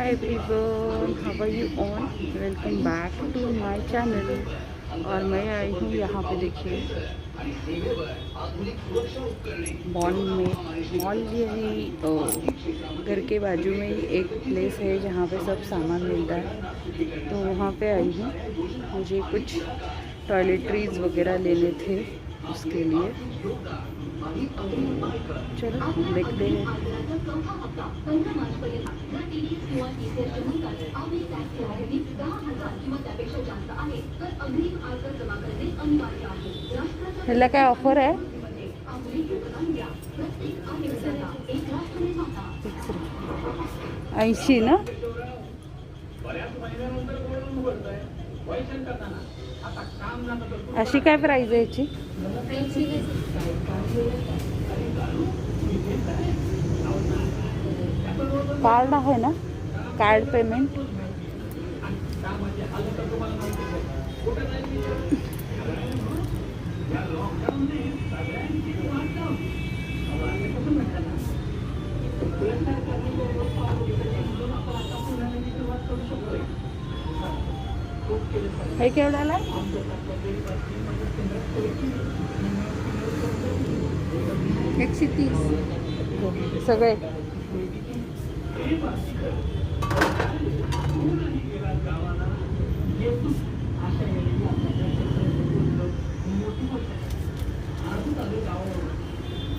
Hi everyone, how are you all? Welcome back to my channel. और मैं आई हूँ यहाँ पे देखिए मॉल यही घर के बाजू में ही एक प्लेस है जहाँ पे सब सामान मिलता है, तो वहाँ पे आई हूँ। मुझे कुछ टॉयलेटरीज वगैरह लेने थे, उसके लिए चलो देखते हैं। ह्याला काय ऑफर आहे? 80 ना? अशी काय प्राइस आहे याची? कार्ड आहे ना? कार्ड पेमेंट हे केवढ्याला आहे? 130 सगळे।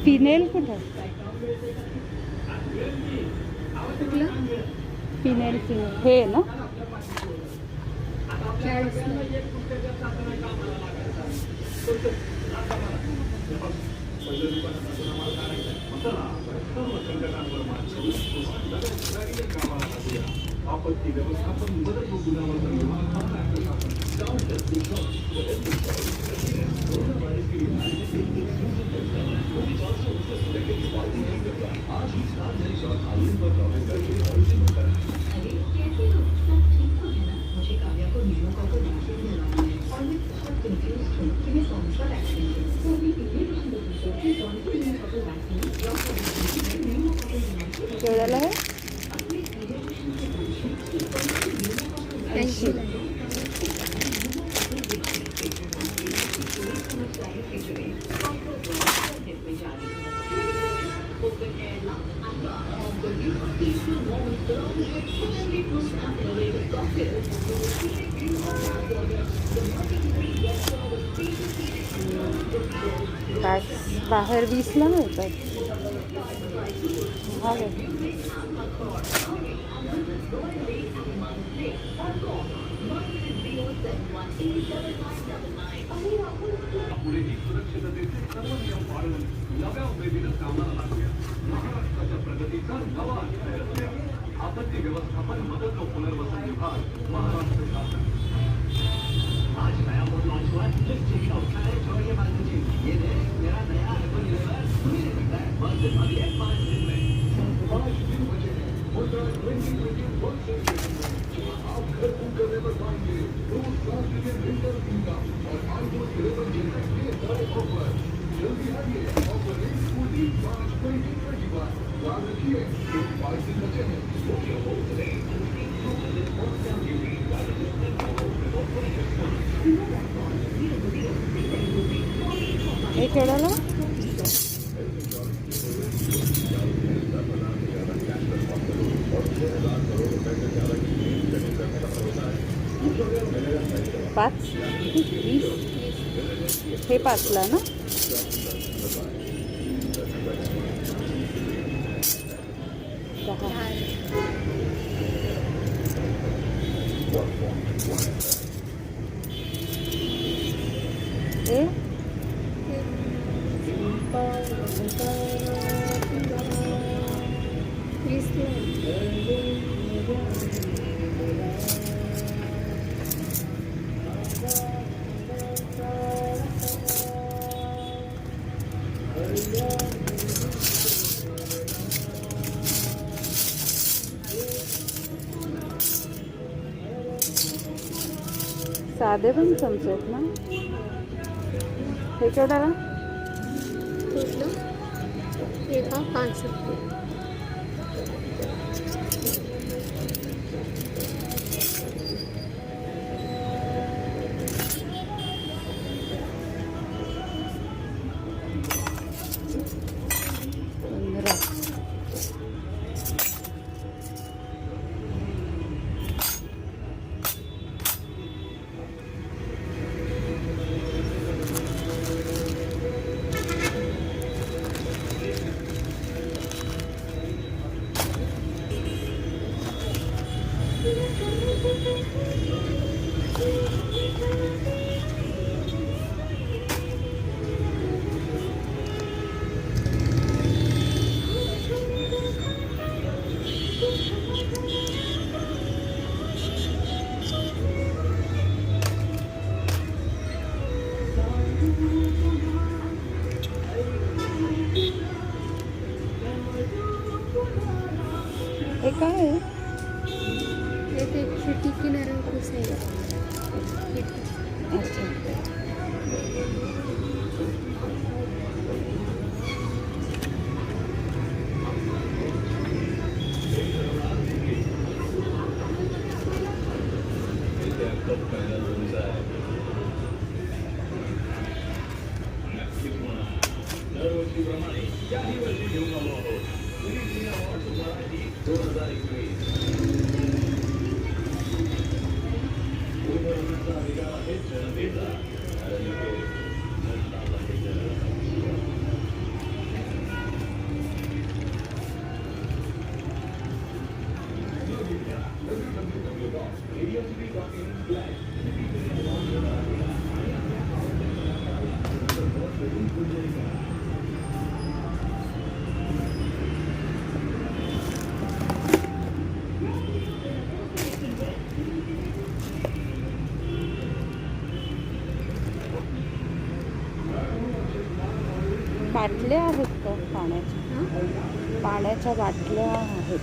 फिनेल कुठं? फिनेल हे ना? आपत्ती व्यवस्थापन मदत व केवढ्याला आहे? 80। बाहेर 20ला मिळतात। पुढेही सुरक्षिततेचे सर्व नियम पाळून नव्या उमेदीनं कामाला लागूया। महाराष्ट्राच्या प्रगतीचा नवा अध्याय आपत्ती व्यवस्थापन मदत व पुनर्वसन विभाग महाराष्ट्र शासन। आज नया मोड लॉन्च हुआ है। Just check it out. छोड़िए बात जी, ये देख मेरा नया iPhone 11 तुम्हें नहीं मिलता है बस अभी 5 दिन में। 5 दिन बचे हैं। होगा 2021 से आप घर बुक करने पर पाएंगे रोज 7 दिन विंटर इनकम और iPhone 11 जीतने के बड़े ऑफर। जल्दी आइए, ऑफर 14/5/2021। याद रखिए 5 दिन बचे हैं। हे केवढ्याला? 5 20 हे 5ला ना? साधे पण चमचे आहेत ना? हे केवढ्याला? ये था 500। हे काय आहे? हे ते छोटी किनारा खुश आहे. अच्छा. दरवर्षीप्रमाणे याही वर्षी घेऊन आलो आहोत. Cinema award 2021. पुरस्काराचा अधिकार आहे जनतेचा. कारण तो जनताचा आहे. बाटल्या आहेत का पाण्याच्या? पाण्याच्या बाटल्या आहेत.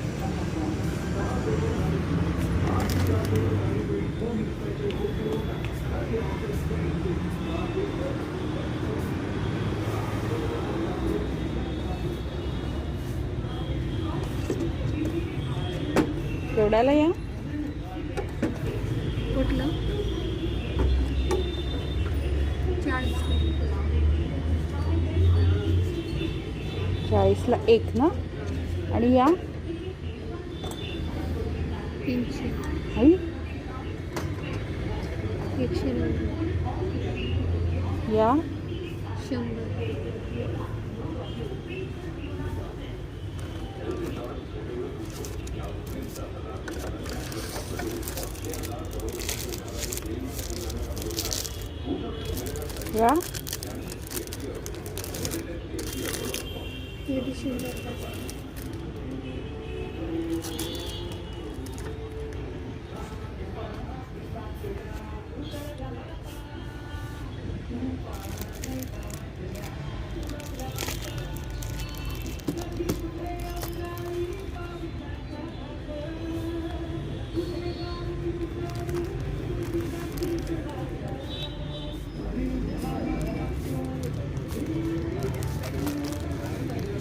केवढ्याला या? कुठलं? 40ला एक ना? आणि या 300. आई 190. या 100. या हे 100.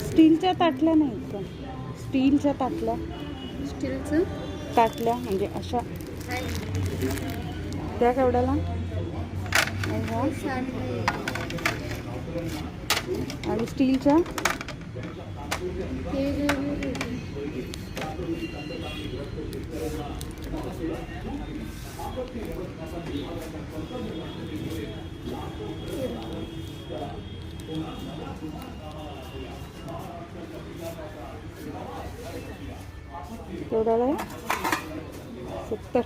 स्टीलच्या ताटल्या नाहीत का? स्टीलच्या ताटल्या स्टीलचं ताटल्या म्हणजे अशा आहे. त्या केवढ्याला? आणि ह्या? 60. आणि स्टीलच्या हे वेगवेगळे. केवढ्याला आहे? 70.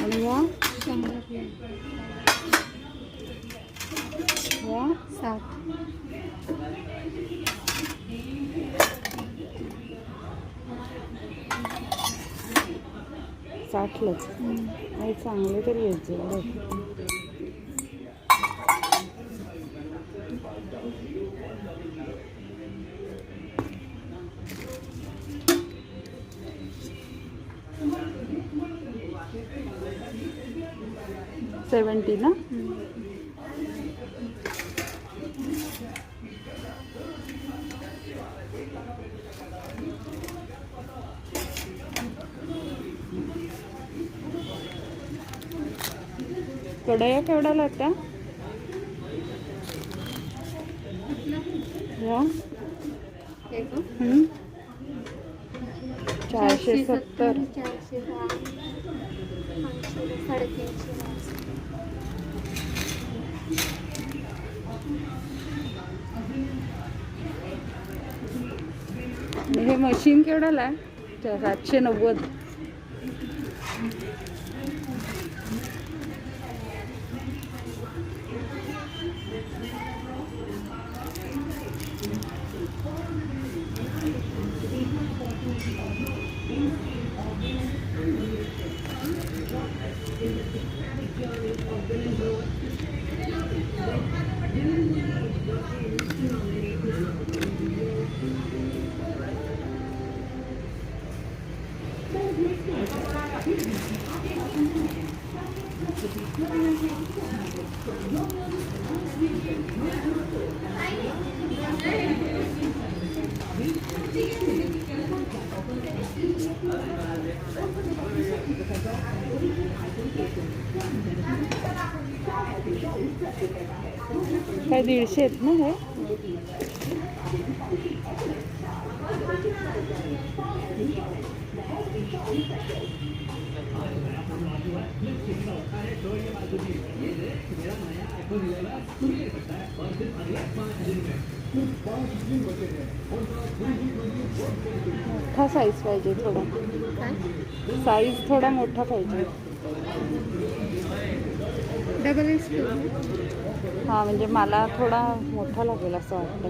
आणि या 100. या 60. साठलाच. आणि चांगले तरी यायचे बघ. $70 ना? कढया केवढ्याला त्या? या हे का? 470. 410. 350. आणि हे मशीन केवढ्याला आहे? 790. काय 150 आहेत ना हे? मोठा साईज पाहिजे थोडा. काय साईज थोडा मोठा पाहिजे. डबल एक्स हा म्हणजे मला थोडा मोठा लागेल असं वाटतं.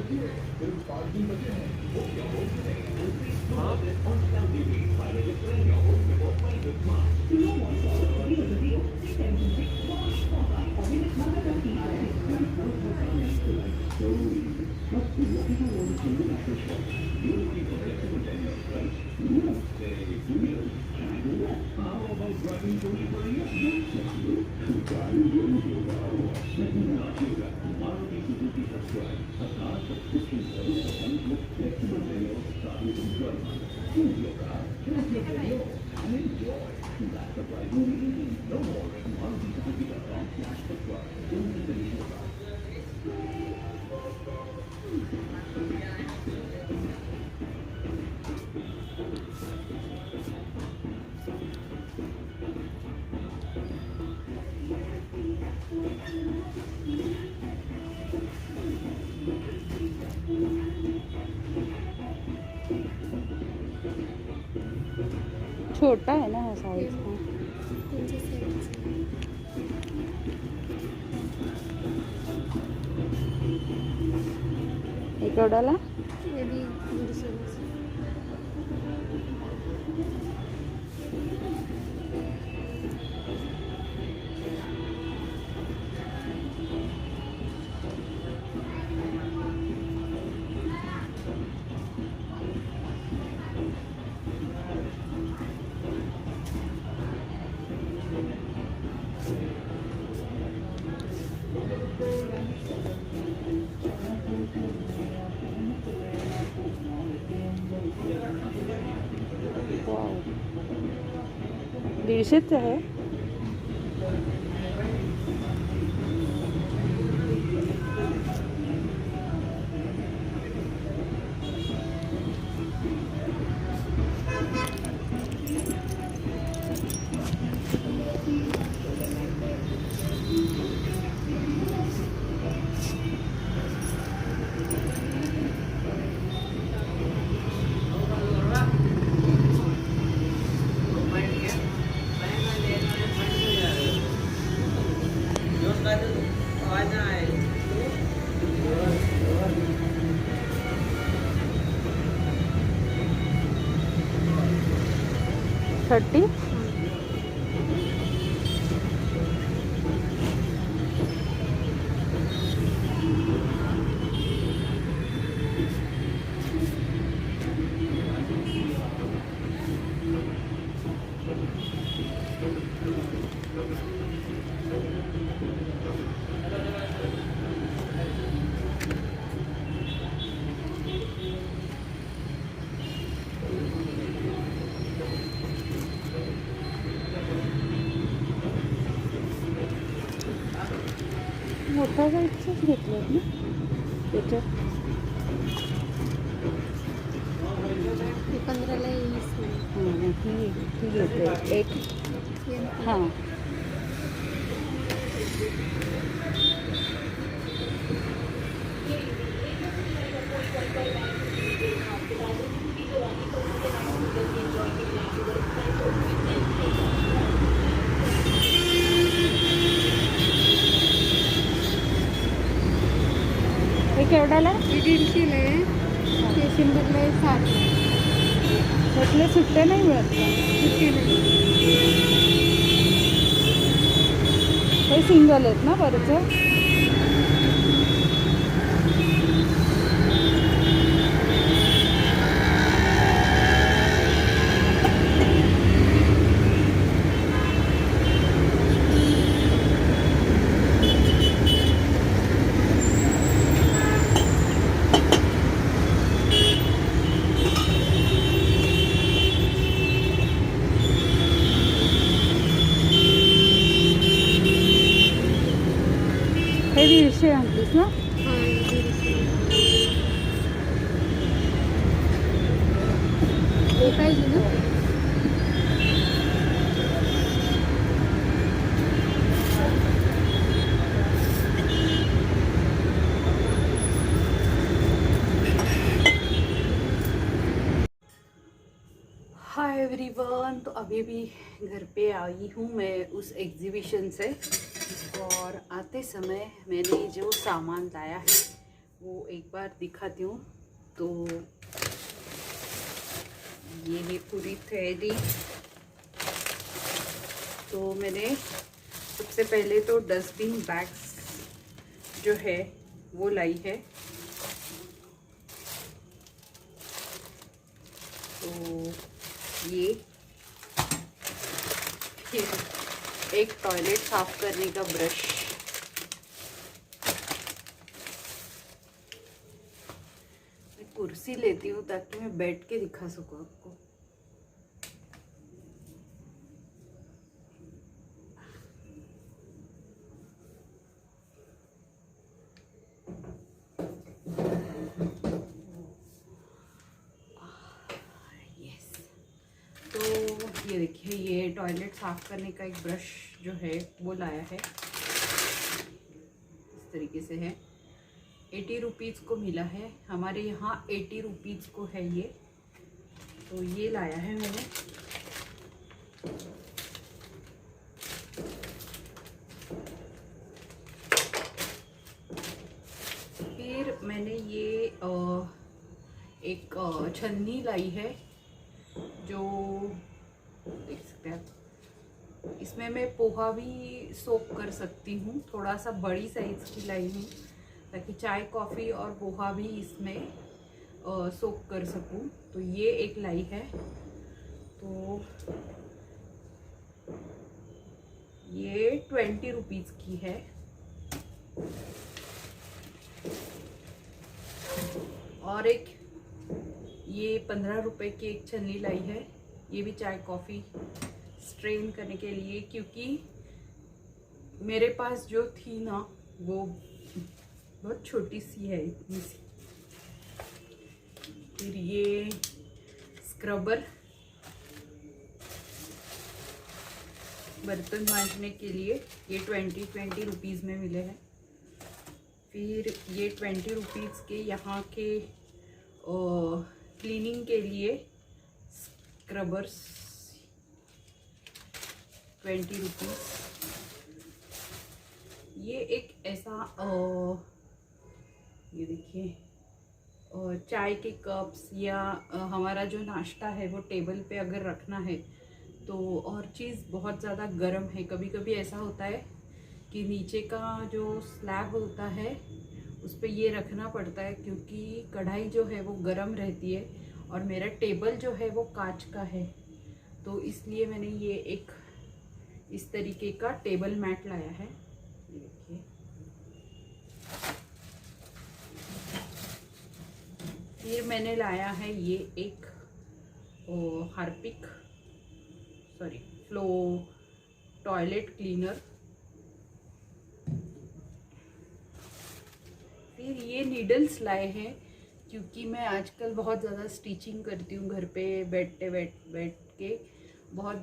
छोटा आहे ना हा साईज. एक केवढ्याला? May be 150. वाव. 150च आहे. थर्टी. मोठा साईजच घेतलं ना त्याच्यात. 15ला येईल. ही घेते एक. हां केवढ्याला? हे 150ला आहे, ते 100ला आहे, 60ला आहे. त्यातले सुट्टे नाही मिळत का? सुट्टी नाही. हे सिंगल आहेत ना बरंच? हे 150 आणलीस ना? हां, हे 150. हे पाहिजे ना? हाय एवरीवन, तो अभी भी घर पे आई हूँ मैं उस एग्जीबिशन से, और आते समय मैंने जो सामान लाया है वो एक बार दिखाती हूँ। तो ये है पूरी थैली। तो मैंने सबसे पहले तो डस्टबिन बैग्स जो है वो लाई है। तो ये एक टॉयलेट साफ करने का ब्रश, मैं कुर्सी लेती हूँ ताकि मैं बैठ के दिखा सकूँ आपको। ये देखिए, ये टॉयलेट साफ करने का एक ब्रश जो है वो लाया है। इस तरीके से है, 80 रुपीज़ को मिला है हमारे यहाँ, 80 रुपीज़ को है ये। तो ये लाया है मैंने। फिर मैंने ये एक छन्नी लाई है, जो देख सकते हैं आप। इसमें मैं पोहा भी सोक कर सकती हूँ, थोड़ा सा बड़ी साइज की लाई हूँ ताकि चाय कॉफ़ी और पोहा भी इसमें सोक कर सकूँ। तो ये एक लाई है। तो ये 20 रुपीज़ की है। और एक ये 15 रुपए की एक छन्नी लाई है, ये भी चाय कॉफ़ी स्ट्रेन करने के लिए, क्योंकि मेरे पास जो थी ना वो बहुत छोटी सी है, इतनी सी। फिर ये स्क्रबर बर्तन मांजने के लिए, ये 20 रुपीज़ में मिले हैं। फिर ये 20 रुपीज़ के यहाँ के क्लीनिंग के लिए स्क्रबर्स, 20 रुपीज़। ये एक ऐसा ये देखिए, चाय के कप्स या हमारा जो नाश्ता है वो टेबल पे अगर रखना है तो, और चीज़ बहुत ज़्यादा गर्म है, कभी कभी ऐसा होता है कि नीचे का जो स्लैब होता है उस पर ये रखना पड़ता है, क्योंकि कढ़ाई जो है वो गर्म रहती है और मेरा टेबल जो है वो कांच का है। तो इसलिए मैंने ये एक इस तरीके का टेबल मैट लाया है, ये देखिए। फिर मैंने लाया है ये एक हार्पिक फ्लो टॉयलेट क्लीनर। फिर ये नीडल्स लाए हैं, क्योंकि मैं आजकल बहुत ज़्यादा स्टिचिंग करती हूँ घर पे बैठ के। बहुत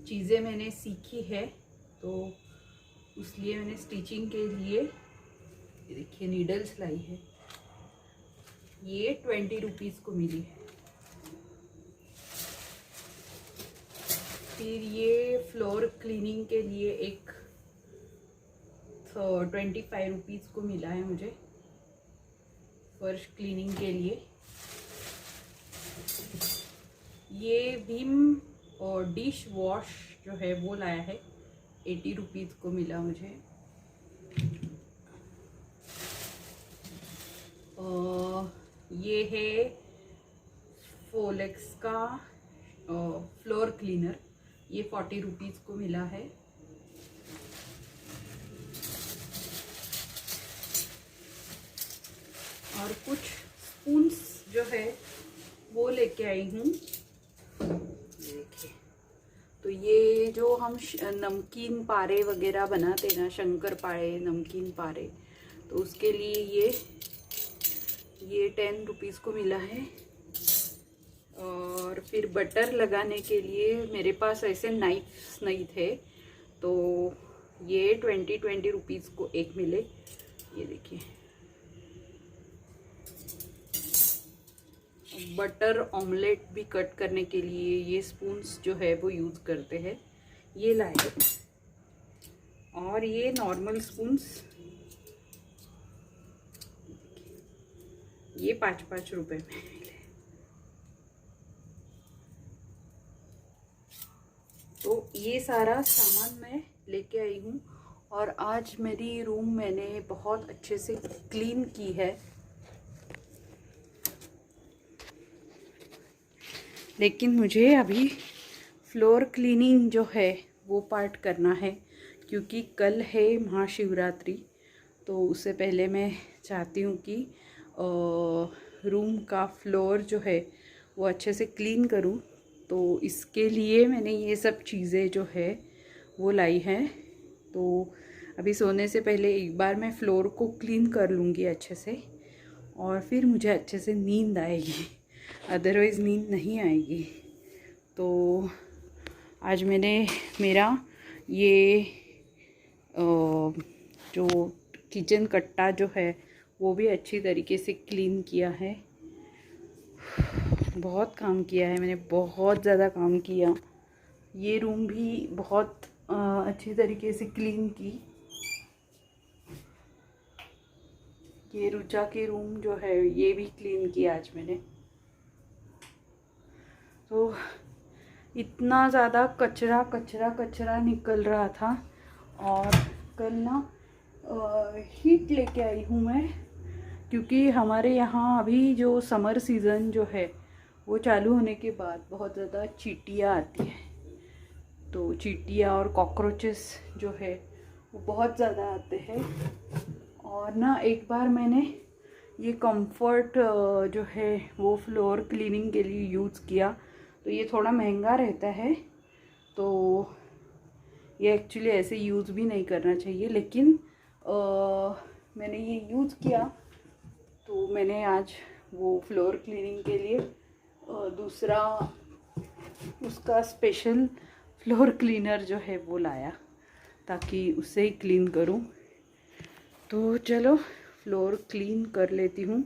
चीज़ें मैंने सीखी है, तो इसलिए मैंने स्टिचिंग के लिए ये देखिए नीडल्स लाई है। ये 20 रुपीज़ को मिली है। फिर ये फ्लोर क्लीनिंग के लिए एक ₹25 को मिला है मुझे फर्श क्लीनिंग के लिए। ये भीम और डिश वॉश जो है वो लाया है, ₹80 को मिला मुझे। ये है फोलेक्स का फ्लोर क्लीनर, ये ₹40 को मिला है। और कुछ स्पून्स जो है वो लेके आई हूँ। देखिए, तो ये जो हम नमकीन पारे वगैरह बनाते हैं ना, शंकर पारे, नमकीन पारे, तो उसके लिए ये ₹10 को मिला है। और फिर बटर लगाने के लिए मेरे पास ऐसे नाइफ्स नहीं थे, तो ये ₹20 को एक मिले। ये देखिए, बटर ऑमलेट भी कट करने के लिए ये स्पून्स जो है वो यूज़ करते हैं, ये लाए। और ये नॉर्मल स्पून्स, ये 5-5 रुपए में मिले। तो ये सारा सामान मैं लेके आई हूँ। और आज मेरी रूम मैंने बहुत अच्छे से क्लीन की है, लेकिन मुझे अभी फ्लोर क्लीनिंग जो है वो पार्ट करना है, क्योंकि कल है महाशिवरात्रि। तो उससे पहले मैं चाहती हूँ कि रूम का फ्लोर जो है वो अच्छे से क्लीन करूँ। तो इसके लिए मैंने ये सब चीज़ें जो है वो लाई हैं। तो अभी सोने से पहले एक बार मैं फ्लोर को क्लीन कर लूँगी अच्छे से, और फिर मुझे अच्छे से नींद आएगी, अदरवाइज़ नींद नहीं आएगी। तो आज मैंने मेरा ये जो किचन कट्टा जो है वो भी अच्छी तरीके से क्लीन किया है। बहुत काम किया है मैंने, बहुत ज़्यादा काम किया। ये रूम भी बहुत अच्छी तरीके से क्लीन की। ये रुचा के रूम जो है ये भी क्लीन किया आज मैंने। तो इतना ज़्यादा कचरा कचरा कचरा निकल रहा था। और कल ना हीट लेके आई हूँ मैं, क्योंकि हमारे यहाँ अभी जो समर सीज़न जो है वो चालू होने के बाद बहुत ज़्यादा चींटियाँ आती हैं। तो चींटियाँ और कॉकरोचेस जो है वो बहुत ज़्यादा आते हैं। और ना एक बार मैंने ये कंफर्ट जो है वो फ्लोर क्लीनिंग के लिए यूज़ किया। तो ये थोड़ा महंगा रहता है, तो ये एक्चुअली ऐसे यूज़ भी नहीं करना चाहिए, लेकिन मैंने ये यूज़ किया। तो मैंने आज वो फ्लोर क्लीनिंग के लिए दूसरा उसका स्पेशल फ्लोर क्लीनर जो है वो लाया, ताकि उससे ही क्लीन करूं। तो चलो फ्लोर क्लीन कर लेती हूँ।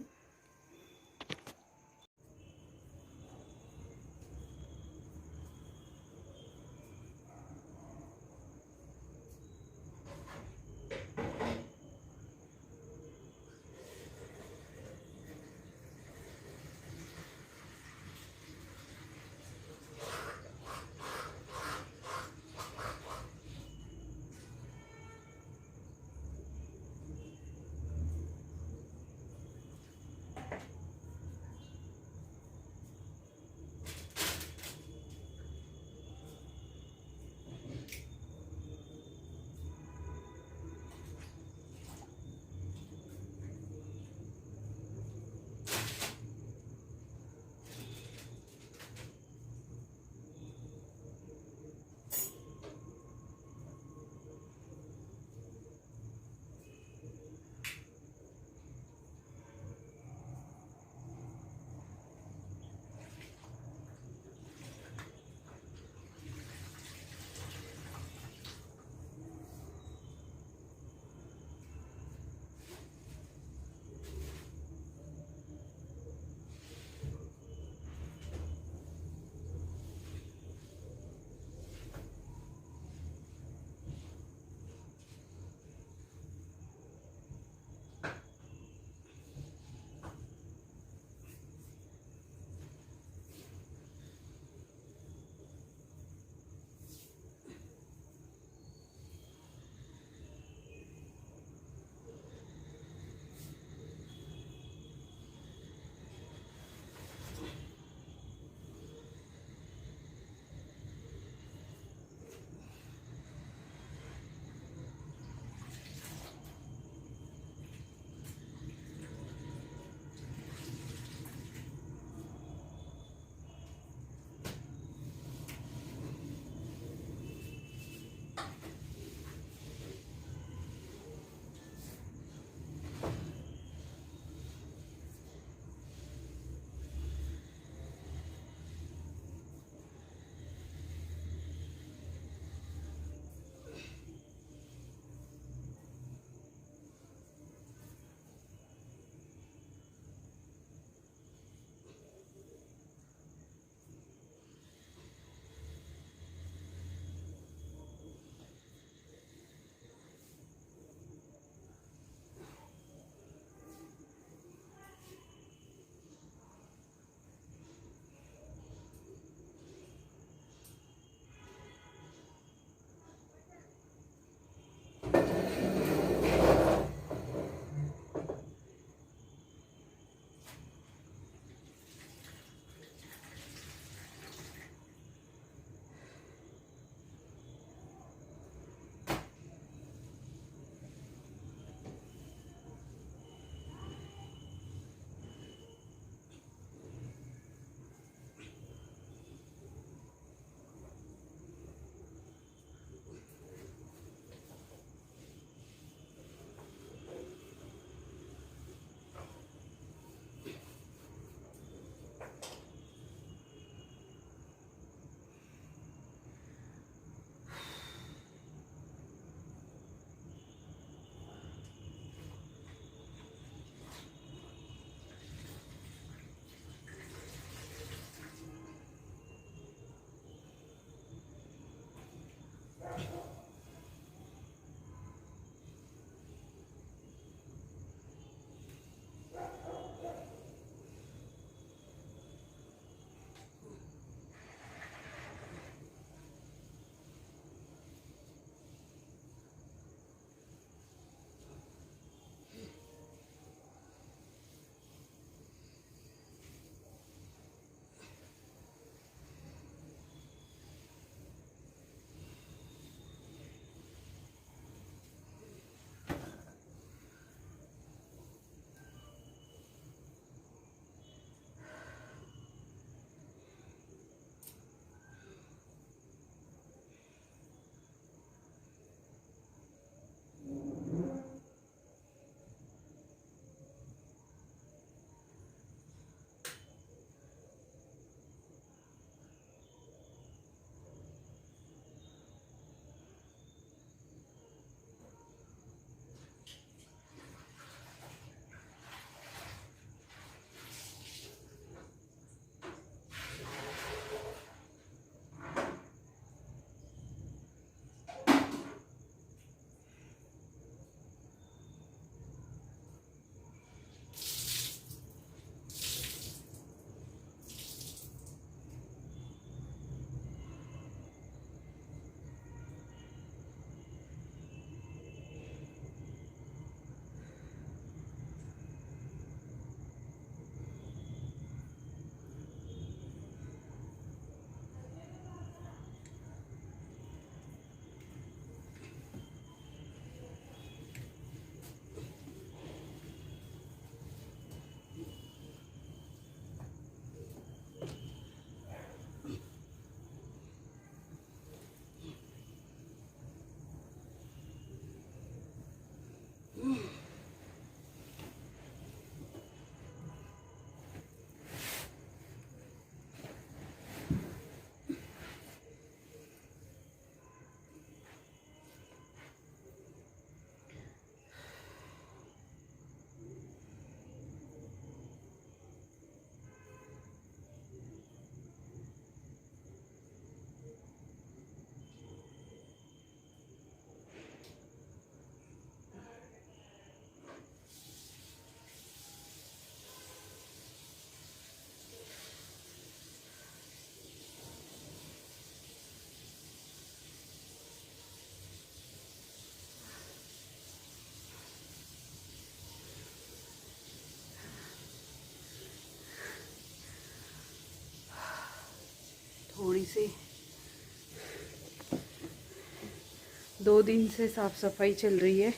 2 दिन से साफ़ सफाई चल रही है,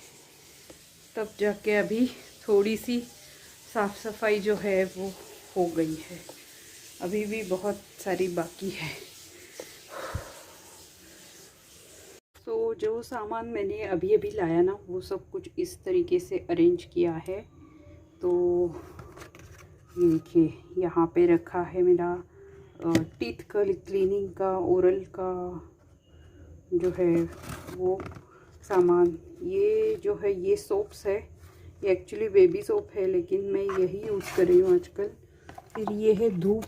तब जाके अभी थोड़ी सी साफ़ सफाई जो है वो हो गई है। अभी भी बहुत सारी बाकी है। तो जो सामान मैंने अभी अभी लाया ना, वो सब कुछ इस तरीके से अरेंज किया है। तो देखिए, यहाँ पे रखा है मेरा टीथ क्लीनिंग का, ओरल का जो है वो सामान। ये जो है ये सोप्स है, ये एक्चुअली बेबी सोप है, लेकिन मैं यही यूज़ कर रही हूँ आजकल। फिर ये है धूप,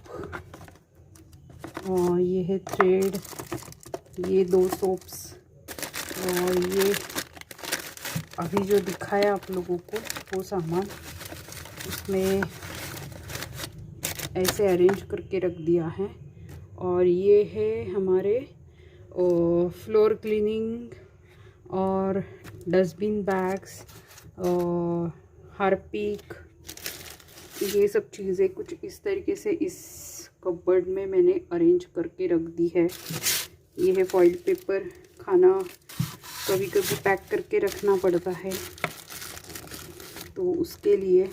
और ये है थ्रेड, ये 2 सोप्स, और ये अभी जो दिखाया आप लोगों को वो सामान उसमें ऐसे अरेंज करके रख दिया है। और ये है हमारे फ्लोर क्लीनिंग और डस्टबिन बैग्स, हार्पिक, ये सब चीज़ें कुछ इस तरीके से इस कपबोर्ड में मैंने अरेंज करके रख दी है। ये है फॉइल पेपर, खाना कभी कभी पैक करके रखना पड़ता है, तो उसके लिए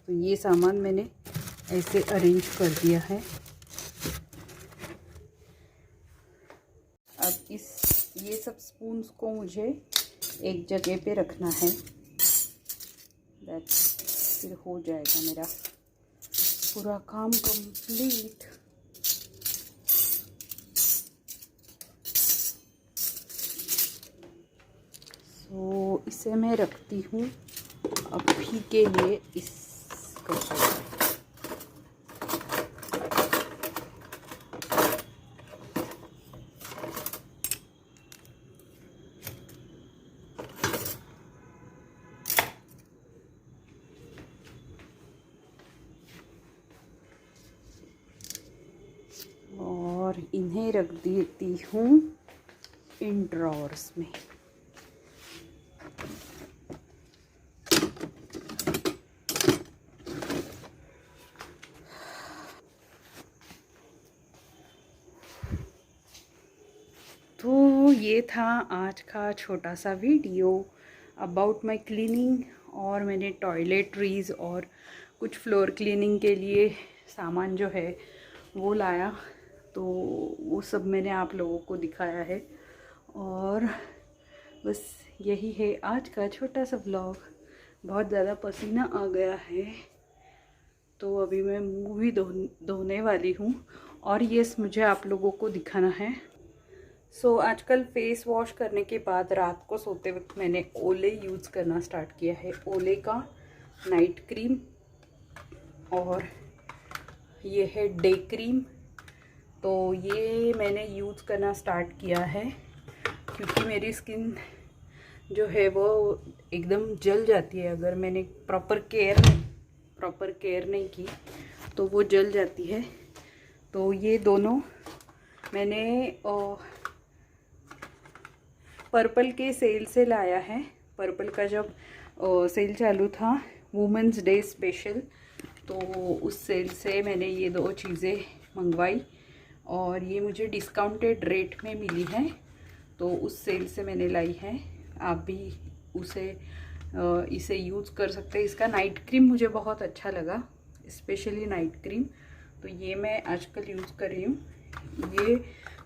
तो ये सामान मैंने ऐसे अरेंज कर दिया है। अब ये सब स्पून्स को मुझे एक जगह पे रखना है, फिर हो जाएगा मेरा पूरा काम कंप्लीट। तो इसे मैं रखती हूँ अभी के लिए इस कपड़े। और इन्हें रख देती हूँ इन ड्रॉर्स में। तो ये था आज का छोटा सा वीडियो अबाउट माई क्लीनिंग, और मैंने टॉयलेटरीज़ और कुछ फ्लोर क्लीनिंग के लिए सामान जो है वो लाया, तो वो सब मैंने आप लोगों को दिखाया है। और बस यही है आज का छोटा सा व्लॉग। बहुत ज़्यादा पसीना आ गया है, तो अभी मैं मुँह भी धोने वाली हूँ, और ये मुझे आप लोगों को दिखाना है। सो आजकल फेस वॉश करने के बाद रात को सोते वक्त मैंने ओले यूज़ करना स्टार्ट किया है। ओले का नाइट क्रीम, और ये है डे क्रीम। तो ये मैंने यूज़ करना स्टार्ट किया है क्योंकि मेरी स्किन जो है वो एकदम जल जाती है। अगर मैंने प्रॉपर केयर नहीं की तो वो जल जाती है। तो ये दोनों मैंने पर्पल के सेल से लाया है। पर्पल का जब सेल चालू था, वुमेंस डे स्पेशल, तो उस सेल से मैंने ये 2 चीज़ें मंगवाई, और ये मुझे डिस्काउंटेड रेट में मिली है, तो उस सेल से मैंने लाई है। आप भी इसे यूज़ कर सकते हैं। इसका नाइट क्रीम मुझे बहुत अच्छा लगा, स्पेशली नाइट क्रीम, तो ये मैं आजकल यूज़ कर रही हूँ। ये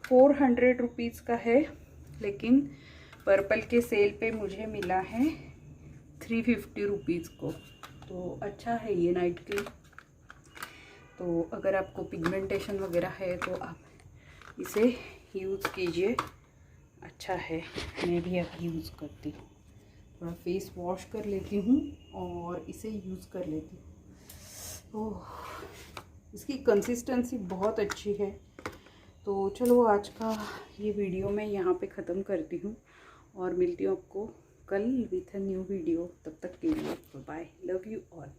400 रुपीज़ का है, लेकिन पर्पल के सेल पे मुझे मिला है 350 रुपीज़ को, तो अच्छा है ये नाइट क्रीम। तो अगर आपको पिगमेंटेशन वगैरह है तो आप इसे यूज़ कीजिए, अच्छा है। मैं भी अब यूज़ करती हूँ, थोड़ा फेस वॉश कर लेती हूँ और इसे यूज़ कर लेती हूँ। ओह, इसकी कंसिस्टेंसी बहुत अच्छी है। तो चलो आज का ये वीडियो मैं यहाँ पे ख़त्म करती हूँ, और मिलती हूँ आपको कल विथ अ न्यू वीडियो। तब तक के लिए बाय, लव यू ऑल।